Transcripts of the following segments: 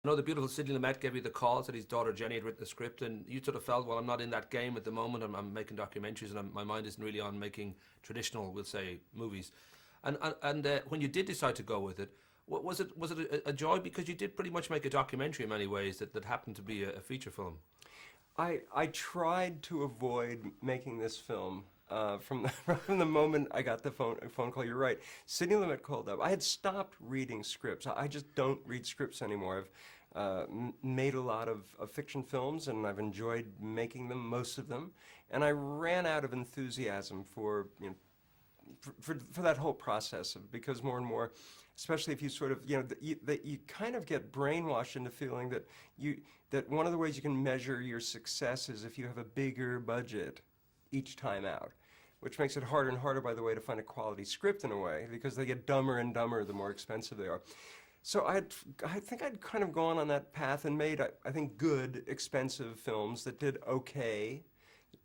I know the beautiful Sidney Lumet gave you the calls that his daughter Jenny had written the script, and you sort of felt, well, I'm not in that game at the moment. I'm making documentaries, and my mind isn't really on making traditional, we'll say, movies. And when you did decide to go with it, was it a joy, because you did pretty much make a documentary in many ways that happened to be a feature film? I tried to avoid making this film from from the moment I got the phone call. You're right. Sidney Lumet called up. I had stopped reading scripts. I just don't read scripts anymore. I've made a lot of fiction films, and I've enjoyed making them, most of them. And I ran out of enthusiasm for, for that whole process, because more and more, especially if you sort of, that you kind of get brainwashed into feeling that one of the ways you can measure your success is if you have a bigger budget each time out, which makes it harder and harder, by the way, to find a quality script in a way, because they get dumber and dumber the more expensive they are. So I think I'd kind of gone on that path and made, I think, good, expensive films that did okay,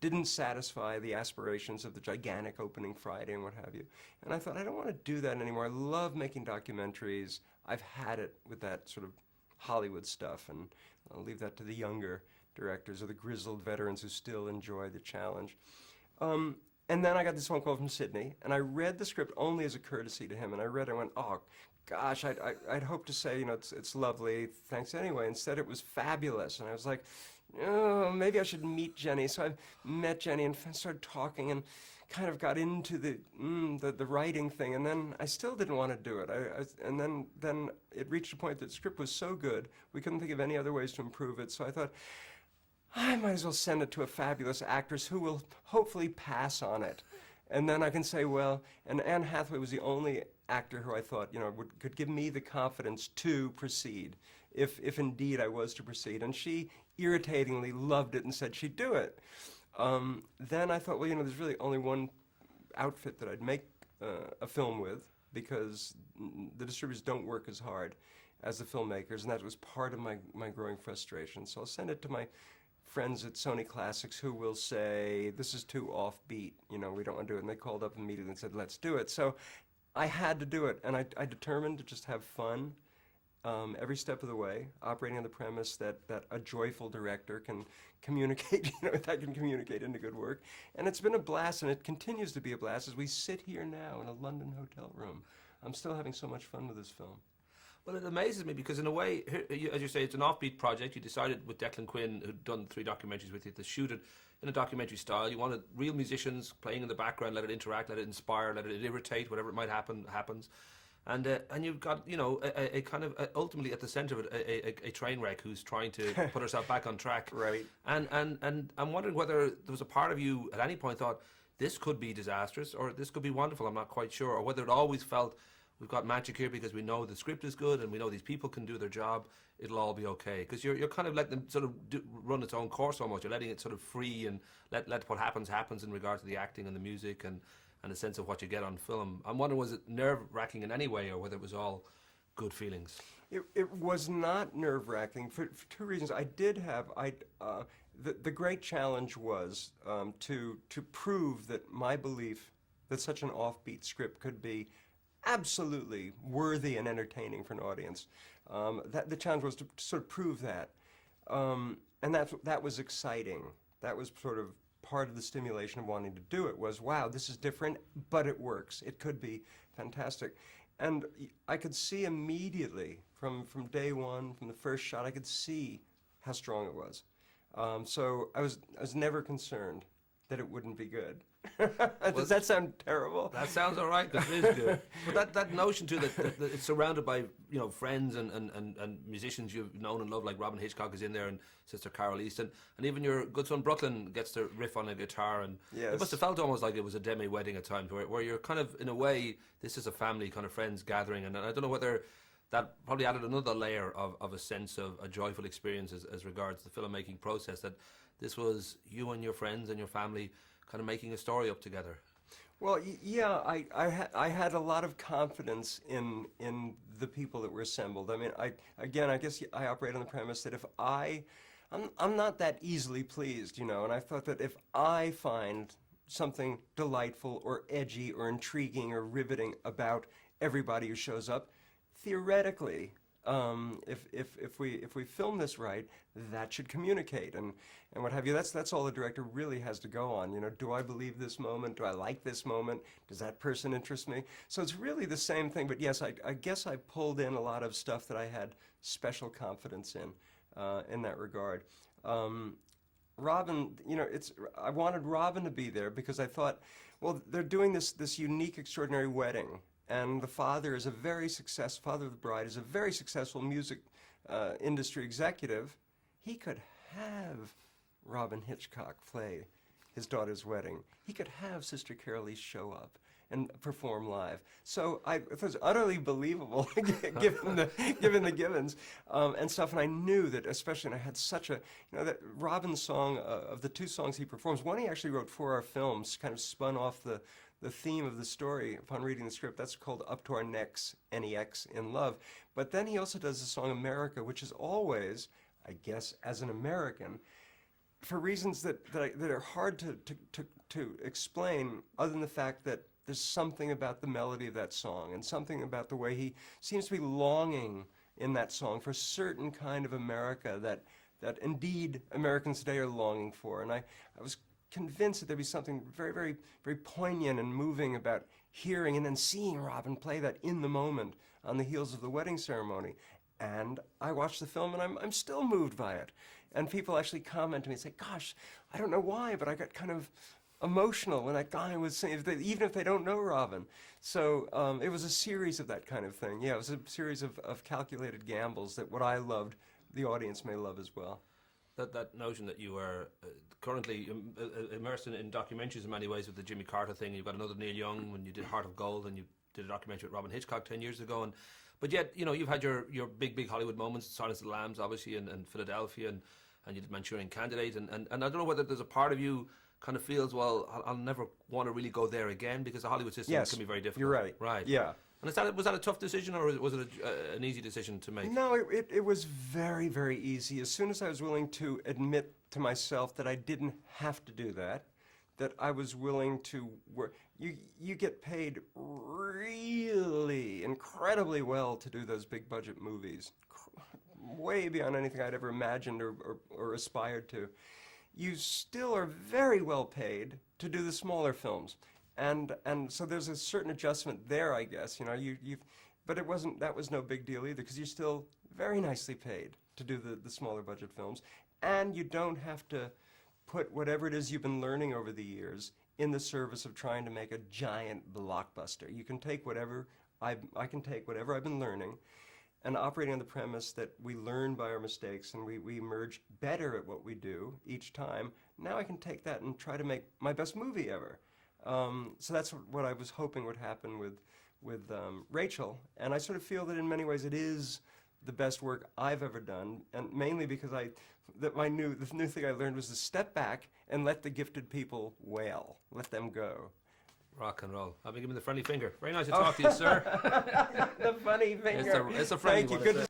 didn't satisfy the aspirations of the gigantic opening Friday and what have you. And I thought, I don't want to do that anymore. I love making documentaries. I've had it with that sort of Hollywood stuff, and I'll leave that to the younger directors or the grizzled veterans who still enjoy the challenge. And then I got this phone call from Sidney, and I read the script only as a courtesy to him, and I read it and went, oh, gosh, I'd hoped to say, it's lovely, thanks anyway. Instead, it was fabulous, and I was like, oh, maybe I should meet Jenny. So I met Jenny and started talking and kind of got into the writing thing, and then I still didn't want to do it. And then it reached a point that the script was so good, we couldn't think of any other ways to improve it, so I thought, I might as well send it to a fabulous actress who will hopefully pass on it. And then I can say, well, and Anne Hathaway was the only actor who I thought, could give me the confidence to proceed, if indeed I was to proceed. And she irritatingly loved it and said she'd do it. Then I thought, well, there's really only one outfit that I'd make a film with, because the distributors don't work as hard as the filmmakers, and that was part of my growing frustration. So I'll send it to my friends at Sony Classics, who will say, this is too offbeat, we don't want to do it. And they called up immediately and said, let's do it. So I had to do it, and I determined to just have fun every step of the way, operating on the premise that a joyful director can communicate, that can communicate into good work. And it's been a blast, and it continues to be a blast as we sit here now in a London hotel room. I'm still having so much fun with this film. Well, it amazes me, because in a way, as you say, it's an offbeat project. You decided with Declan Quinn, who'd done 3 documentaries with you, to shoot it in a documentary style. You wanted real musicians playing in the background, let it interact, let it inspire, let it irritate, whatever it might happen, happens. And you've got, a kind of, ultimately at the centre of it, a train wreck who's trying to put herself back on track. Right. And I'm wondering whether there was a part of you at any point thought, this could be disastrous, or this could be wonderful, I'm not quite sure, or whether it always felt, we've got magic here because we know the script is good and we know these people can do their job, it'll all be okay. Because you're kind of letting them sort of run its own course almost. You're letting it sort of free, and let what happens in regard to the acting and the music and a sense of what you get on film. I'm wondering, was it nerve-wracking in any way, or whether it was all good feelings? It was not nerve-wracking for 2 reasons. I did have, the great challenge was to prove that my belief that such an offbeat script could be absolutely worthy and entertaining for an audience. The challenge was to sort of prove that. And that was exciting. That was sort of part of the stimulation of wanting to do it, was, wow, this is different, but it works. It could be fantastic. And I could see immediately, from day one, from the first shot, I could see how strong it was. So I was never concerned that it wouldn't be good. Does that sound terrible? That sounds all right, because it is good. But that notion too, that it's surrounded by friends and musicians you've known and loved, like Robin Hitchcock is in there, and Sister Carol Easton, and even your good son Brooklyn gets to riff on a guitar, and yes. It must have felt almost like it was a Demme wedding at times, where you're kind of, in a way, this is a family kind of friends gathering, and I don't know whether that probably added another layer of a sense of a joyful experience as regards the filmmaking process, that this was you and your friends and your family kind of making a story up together. Well, yeah, I had a lot of confidence in the people that were assembled. I mean, I guess I operate on the premise that if I'm not that easily pleased, and I thought that if I find something delightful or edgy or intriguing or riveting about everybody who shows up, theoretically, if we film this right, that should communicate and what have you. That's all the director really has to go on. You know, do I believe this moment? Do I like this moment? Does that person interest me? So it's really the same thing. But yes, I guess I pulled in a lot of stuff that I had special confidence in that regard. Robin, you know, I wanted Robin to be there because I thought, well, they're doing this unique, extraordinary wedding, and the father is a very successful, father of the bride is a very successful music industry executive. He could have Robin Hitchcock play his daughter's wedding. He could have Sister Carolee show up and perform live. So it was utterly believable, given the givens and stuff. And I knew that, especially, and I had such a, you know, that Robin's song, of the two songs he performs, one he actually wrote for our films, kind of spun off the theme of the story upon reading the script. That's called Up to Our Necks, NEX, in Love. But then he also does the song America, which is always, I guess, as an American, for reasons that are hard to explain, other than the fact that there's something about the melody of that song and something about the way he seems to be longing in that song for a certain kind of America that indeed Americans today are longing for. And I was convinced that there'd be something very, very, very poignant and moving about hearing and then seeing Robin play that in the moment on the heels of the wedding ceremony. And I watched the film and I'm still moved by it. And people actually comment to me and say, gosh, I don't know why, but I got kind of emotional when that guy was saying, even if they don't know Robin. So it was a series of that kind of thing. Yeah, it was a series of calculated gambles that what I loved, the audience may love as well. That notion that you are currently immersed in documentaries in many ways with the Jimmy Carter thing. You've got another Neil Young when you did Heart of Gold, and you did a documentary with Robin Hitchcock 10 years ago. But yet, you know, you've had your big Hollywood moments, Silence of the Lambs, obviously, and Philadelphia, and you did Manchurian Candidate. And I don't know whether there's a part of you kind of feels, well, I'll never want to really go there again, because the Hollywood system can be very difficult. You're right. Right. Yeah. And was that a tough decision, or was it an easy decision to make? No, it was very, very easy. As soon as I was willing to admit to myself that I didn't have to do that I was willing to work. You get paid really incredibly well to do those big budget movies, way beyond anything I'd ever imagined or aspired to. You still are very well paid to do the smaller films. And so there's a certain adjustment there, I guess. You know, but that was no big deal either, because you're still very nicely paid to do the smaller budget films, and you don't have to put whatever it is you've been learning over the years in the service of trying to make a giant blockbuster. You can take whatever I can take whatever I've been learning, and operating on the premise that we learn by our mistakes and we emerge better at what we do each time. Now I can take that and try to make my best movie ever. So that's what I was hoping would happen with Rachel, and I sort of feel that in many ways it is the best work I've ever done, and mainly because the new thing I learned was to step back and let the gifted people wail, let them go. Rock and roll. I'll be giving the friendly finger. Very nice to talk to you, sir. The funny finger. It's a friendly Thank you. one. Good to